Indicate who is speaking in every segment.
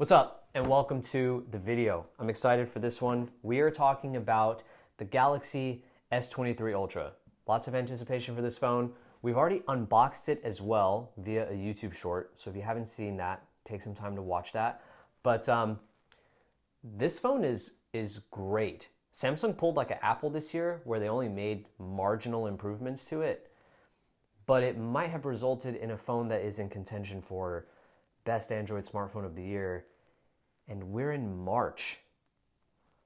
Speaker 1: What's up and welcome to the video. I'm excited for this one. We are talking about the Galaxy S23 Ultra. Lots of anticipation for this phone. We've already unboxed it as well via a YouTube short. So if you haven't seen that, take some time to watch that. But this phone is great. Samsung pulled like an Apple this year where they only made marginal improvements to it, but it might have resulted in a phone that is in contention for best Android smartphone of the year, and we're in March.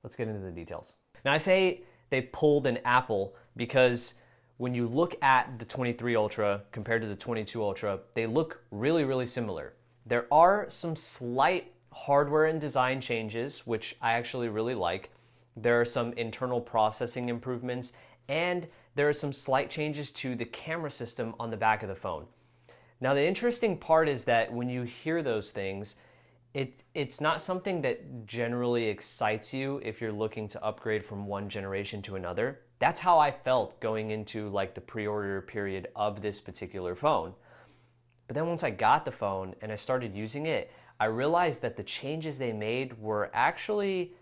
Speaker 1: Let's get into the details. Now I say they pulled an Apple because when you look at the 23 Ultra compared to the 22 Ultra, they look really, really similar. There are some slight hardware and design changes, which I actually really like. There are some internal processing improvements, and there are some slight changes to the camera system on the back of the phone. Now, the interesting part is that when you hear those things, it's not something that generally excites you if you're looking to upgrade from one generation to another. That's how I felt going into like the pre-order period of this particular phone. But then once I got the phone and I started using it, I realized that the changes they made were actually,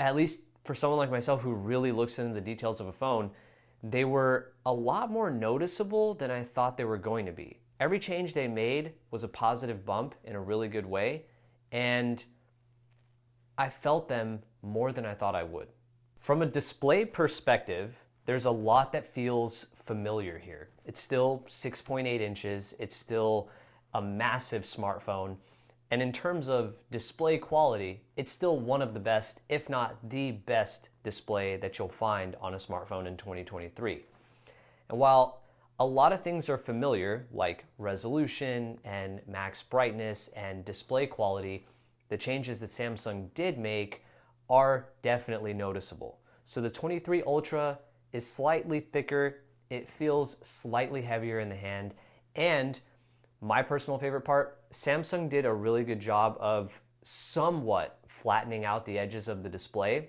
Speaker 1: at least for someone like myself who really looks into the details of a phone, they were a lot more noticeable than I thought they were going to be. Every change they made was a positive bump in a really good way, and I felt them more than I thought I would. From a display perspective, there's a lot that feels familiar here. It's still 6.8 inches, it's still a massive smartphone, and in terms of display quality, it's still one of the best, if not the best display that you'll find on a smartphone in 2023. And while a lot of things are familiar, like resolution and max brightness and display quality, the changes that Samsung did make are definitely noticeable. So the 23 Ultra is slightly thicker, it feels slightly heavier in the hand, and my personal favorite part, Samsung did a really good job of somewhat flattening out the edges of the display,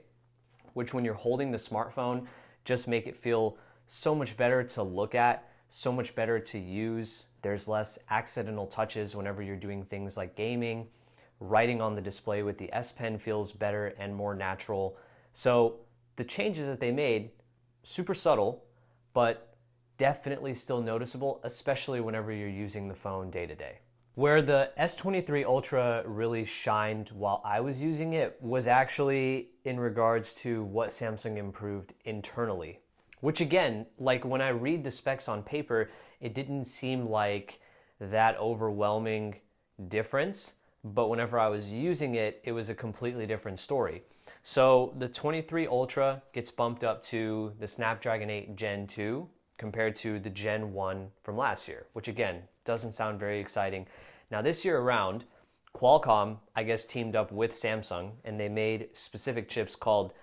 Speaker 1: which when you're holding the smartphone, just make it feel so much better to look at, so much better to use. There's less accidental touches whenever you're doing things like gaming. Writing on the display with the S Pen feels better and more natural. So the changes that they made, super subtle, but definitely still noticeable, especially whenever you're using the phone day to day. Where the S23 Ultra really shined while I was using it was actually in regards to what Samsung improved internally. Which again, like when I read the specs on paper, it didn't seem like that overwhelming difference, but whenever I was using it, it was a completely different story. So the 23 Ultra gets bumped up to the Snapdragon 8 Gen 2 compared to the Gen 1 from last year, which again, doesn't sound very exciting. Now this year around, Qualcomm, I guess, teamed up with Samsung and they made specific chips called,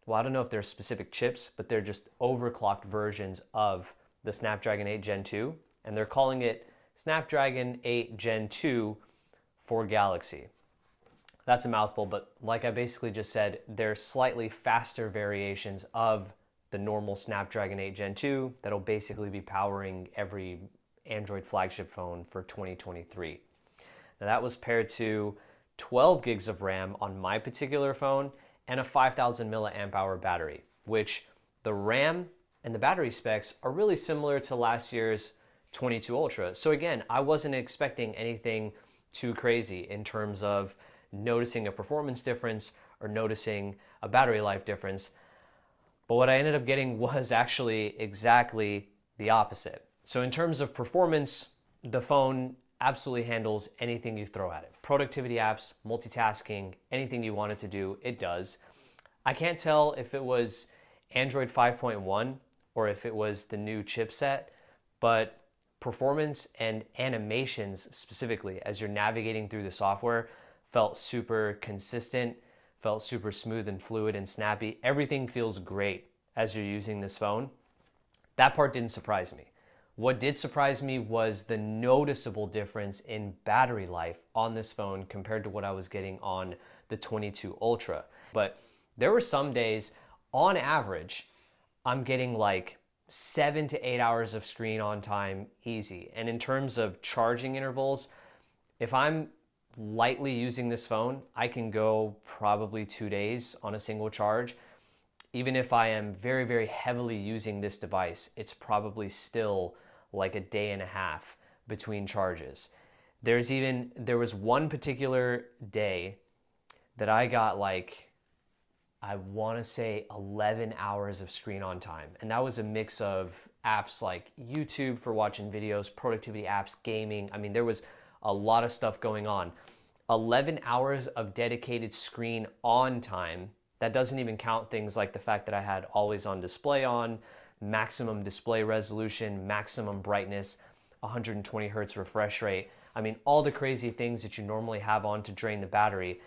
Speaker 1: well, I don't know if they're specific chips, but they're just overclocked versions of the Snapdragon 8 Gen 2, and they're calling it Snapdragon 8 Gen 2 for Galaxy. That's a mouthful, but like I basically just said, they're slightly faster variations of the normal Snapdragon 8 Gen 2 that'll basically be powering every Android flagship phone for 2023. Now that was paired to 12 gigs of RAM on my particular phone and a 5,000 milliamp hour battery, which the RAM and the battery specs are really similar to last year's 22 Ultra. So again, I wasn't expecting anything too crazy in terms of noticing a performance difference or noticing a battery life difference. But what I ended up getting was actually exactly the opposite. So in terms of performance, the phone absolutely handles anything you throw at it. Productivity apps, multitasking, anything you want it to do, it does. I can't tell if it was Android 5.1 or if it was the new chipset, but performance and animations specifically as you're navigating through the software felt super consistent, felt super smooth and fluid and snappy. Everything feels great as you're using this phone. That part didn't surprise me. What did surprise me was the noticeable difference in battery life on this phone compared to what I was getting on the 22 Ultra. But there were some days, on average, I'm getting like 7 to 8 hours of screen on time easy. And in terms of charging intervals, if I'm lightly using this phone, I can go probably 2 days on a single charge. Even if I am very, very heavily using this device, it's probably still like a day and a half between charges. There was one particular day that I got like, I want to say 11 hours of screen on time. And that was a mix of apps like YouTube for watching videos, productivity apps, gaming. I mean, there was a lot of stuff going on. 11 hours of dedicated screen on time. That doesn't even count things like the fact that I had always on display on, maximum display resolution, maximum brightness, 120 hertz refresh rate. I mean, all the crazy things that you normally have on to drain the battery.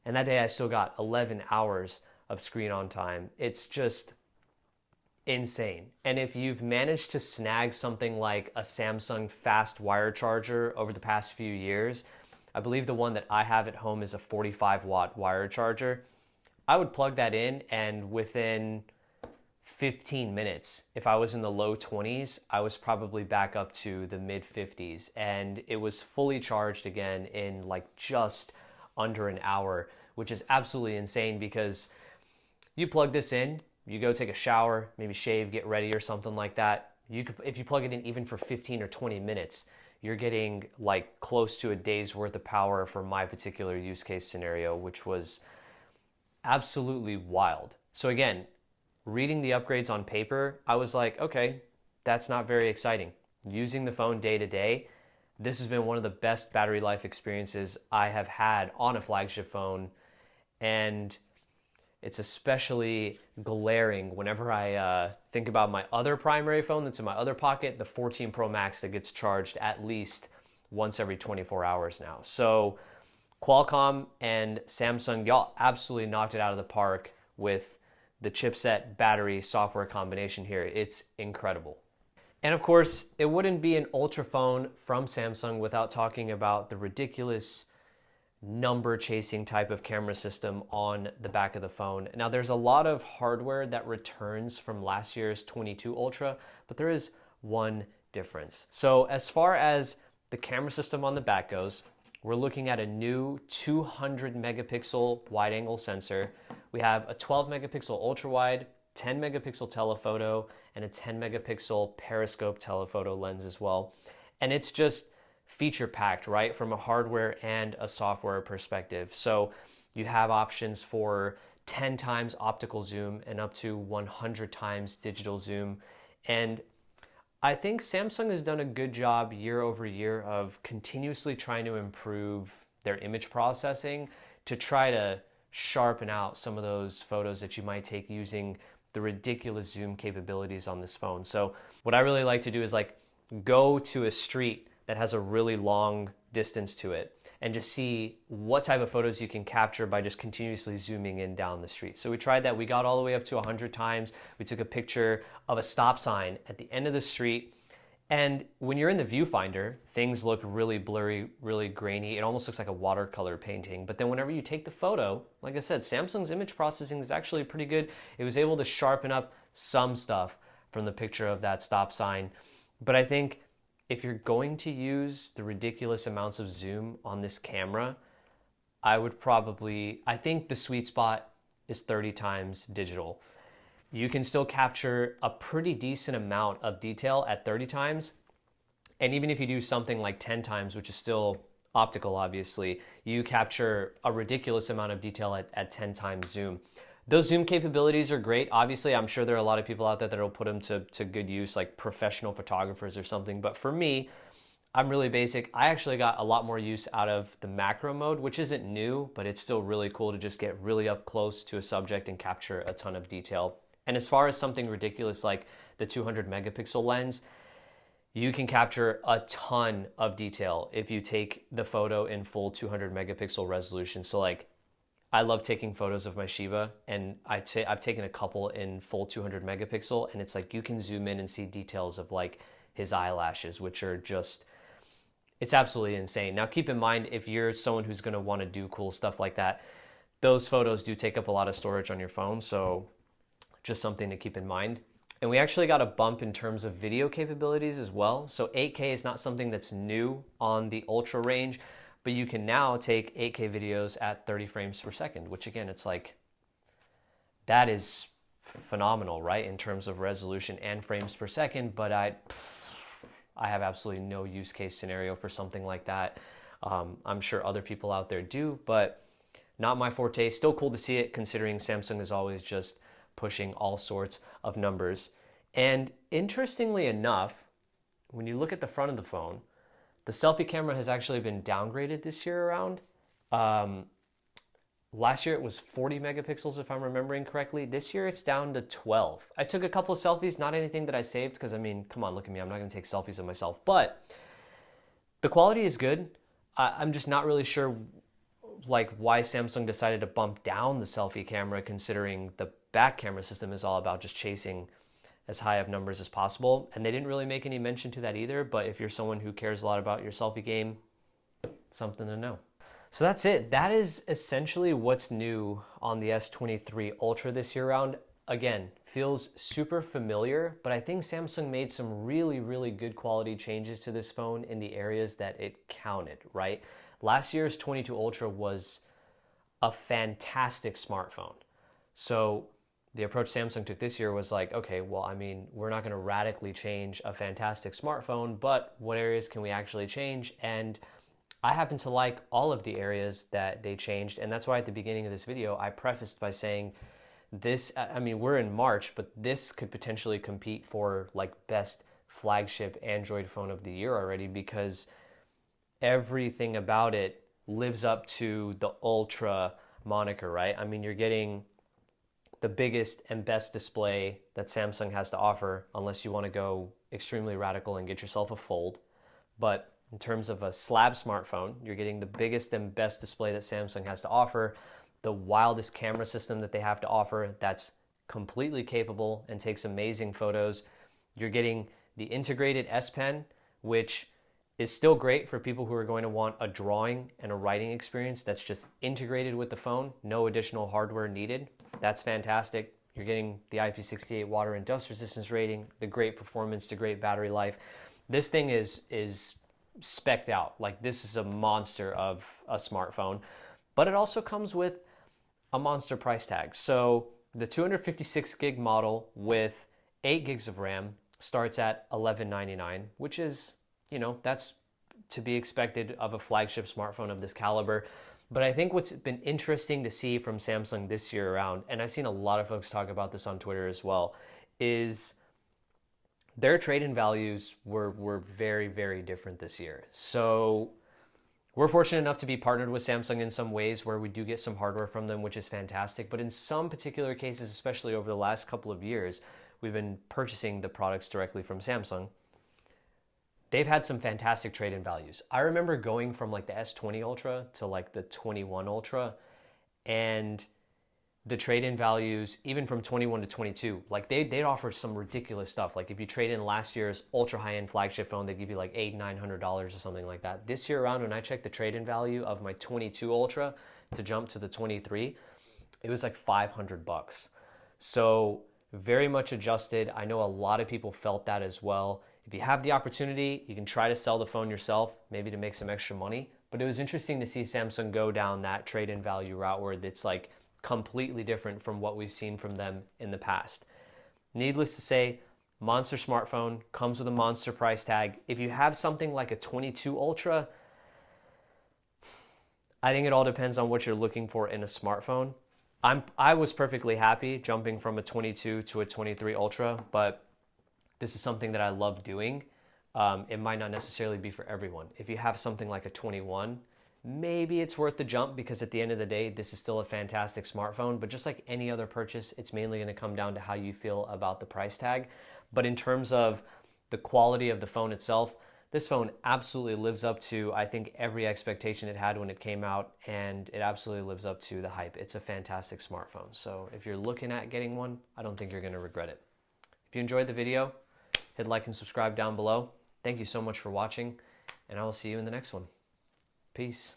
Speaker 1: And that day I still got 11 hours of screen on time. It's just insane. And if you've managed to snag something like a Samsung fast wire charger over the past few years, I believe the one that I have at home is a 45-watt wire charger. I would plug that in, and within 15 minutes, if I was in the low 20s, I was probably back up to the mid 50s, and it was fully charged again in like just under an hour, which is absolutely insane because you plug this in, you go take a shower, maybe shave, get ready or something like that. If you plug it in even for 15 or 20 minutes, you're getting like close to a day's worth of power for my particular use case scenario, which was absolutely wild. So again, reading the upgrades on paper, I was like, okay, that's not very exciting. Using the phone day to day, this has been one of the best battery life experiences I have had on a flagship phone. And it's especially glaring whenever I think about my other primary phone that's in my other pocket, the 14 Pro Max that gets charged at least once every 24 hours now. So Qualcomm and Samsung, y'all absolutely knocked it out of the park with the chipset battery software combination here. It's incredible. And of course, it wouldn't be an Ultra phone from Samsung without talking about the ridiculous number chasing type of camera system on the back of the phone. Now, there's a lot of hardware that returns from last year's 22 Ultra, but there is one difference. So as far as the camera system on the back goes, we're looking at a new 200 megapixel wide angle sensor. We have a 12 megapixel ultra wide, 10 megapixel telephoto, and a 10 megapixel periscope telephoto lens as well. And it's just feature packed, right, from a hardware and a software perspective. So you have options for 10 times optical zoom and up to 100 times digital zoom. And I think Samsung has done a good job year over year of continuously trying to improve their image processing to try to sharpen out some of those photos that you might take using the ridiculous zoom capabilities on this phone. So what I really like to do is like go to a street that has a really long distance to it and just see what type of photos you can capture by just continuously zooming in down the street. So we tried that. We got all the way up to 100 times. We took a picture of a stop sign at the end of the street. And when you're in the viewfinder, things look really blurry, really grainy. It almost looks like a watercolor painting. But then whenever you take the photo, like I said, Samsung's image processing is actually pretty good. It was able to sharpen up some stuff from the picture of that stop sign. But I think if you're going to use the ridiculous amounts of zoom on this camera, I think the sweet spot is 30 times digital. You can still capture a pretty decent amount of detail at 30 times. And even if you do something like 10 times, which is still optical, obviously, you capture a ridiculous amount of detail at 10 times zoom. Those zoom capabilities are great. Obviously, I'm sure there are a lot of people out there that will put them to good use, like professional photographers or something. But for me, I'm really basic. I actually got a lot more use out of the macro mode, which isn't new, but it's still really cool to just get really up close to a subject and capture a ton of detail. And as far as something ridiculous like the 200 megapixel lens, you can capture a ton of detail if you take the photo in full 200 megapixel resolution. So like, I love taking photos of my Shiba, and I've taken a couple in full 200 megapixel, and it's like you can zoom in and see details of like his eyelashes, which are just, it's absolutely insane. Now keep in mind, if you're someone who's gonna wanna do cool stuff like that, those photos do take up a lot of storage on your phone, so just something to keep in mind. And we actually got a bump in terms of video capabilities as well. So 8K is not something that's new on the Ultra range, but you can now take 8K videos at 30 frames per second, which again, it's like, that is phenomenal, right? In terms of resolution and frames per second, but I have absolutely no use case scenario for something like that. I'm sure other people out there do, but not my forte. Still cool to see it, considering Samsung is always just pushing all sorts of numbers. And interestingly enough, when you look at the front of the phone, the selfie camera has actually been downgraded this year around. Last year it was 40 megapixels, if I'm remembering correctly. This year it's down to 12. I took a couple of selfies, not anything that I saved, because I mean, come on, look at me. I'm not going to take selfies of myself. But the quality is good. I'm just not really sure like why Samsung decided to bump down the selfie camera, considering the back camera system is all about just chasing as high of numbers as possible. And they didn't really make any mention to that either, but if you're someone who cares a lot about your selfie game, something to know. So that's it. That is essentially what's new on the S23 Ultra this year round. Again, feels super familiar, but I think Samsung made some really, really good quality changes to this phone in the areas that it counted, right? Last year's 22 Ultra was a fantastic smartphone. So the approach Samsung took this year was like, okay, well, I mean, we're not going to radically change a fantastic smartphone, but what areas can we actually change? And I happen to like all of the areas that they changed. And that's why at the beginning of this video, I prefaced by saying this, I mean, we're in March, but this could potentially compete for like best flagship Android phone of the year already, because everything about it lives up to the Ultra moniker, right? I mean, you're getting the biggest and best display that Samsung has to offer, unless you want to go extremely radical and get yourself a Fold. But in terms of a slab smartphone, you're getting the biggest and best display that Samsung has to offer, the wildest camera system that they have to offer that's completely capable and takes amazing photos. You're getting the integrated S Pen, which is still great for people who are going to want a drawing and a writing experience that's just integrated with the phone, no additional hardware needed. That's fantastic. You're getting the IP68 water and dust resistance rating, the great performance, the great battery life. This thing is spec'd out. Like, this is a monster of a smartphone, but it also comes with a monster price tag. So the 256 gig model with 8 gigs of RAM starts at $1199, which is, you know, that's to be expected of a flagship smartphone of this caliber. But I think what's been interesting to see from Samsung this year around, and I've seen a lot of folks talk about this on Twitter as well, is their trade-in values were very, very different this year. So we're fortunate enough to be partnered with Samsung in some ways where we do get some hardware from them, which is fantastic. But in some particular cases, especially over the last couple of years, we've been purchasing the products directly from Samsung. They've had some fantastic trade-in values. I remember going from like the S20 Ultra to like the 21 Ultra, and the trade-in values, even from 21 to 22, like they'd offer some ridiculous stuff. Like if you trade in last year's ultra high-end flagship phone, they'd give you like $800-900 or something like that. This year around, when I checked the trade-in value of my 22 Ultra to jump to the 23, it was like $500. So very much adjusted. I know a lot of people felt that as well. If you have the opportunity, you can try to sell the phone yourself, maybe to make some extra money. But it was interesting to see Samsung go down that trade-in value route where it's like completely different from what we've seen from them in the past. Needless to say, monster smartphone, comes with a monster price tag. If you have something like a 22 Ultra, I think it all depends on what you're looking for in a smartphone. I was perfectly happy jumping from a 22 to a 23 Ultra, but this is something that I love doing. It might not necessarily be for everyone. If you have something like a 21, maybe it's worth the jump, because at the end of the day, this is still a fantastic smartphone. But just like any other purchase, it's mainly going to come down to how you feel about the price tag. But in terms of the quality of the phone itself, this phone absolutely lives up to, I think, every expectation it had when it came out, and it absolutely lives up to the hype. It's a fantastic smartphone. So if you're looking at getting one, I don't think you're going to regret it. If you enjoyed the video, hit like and subscribe down below. Thank you so much for watching, and I will see you in the next one. Peace.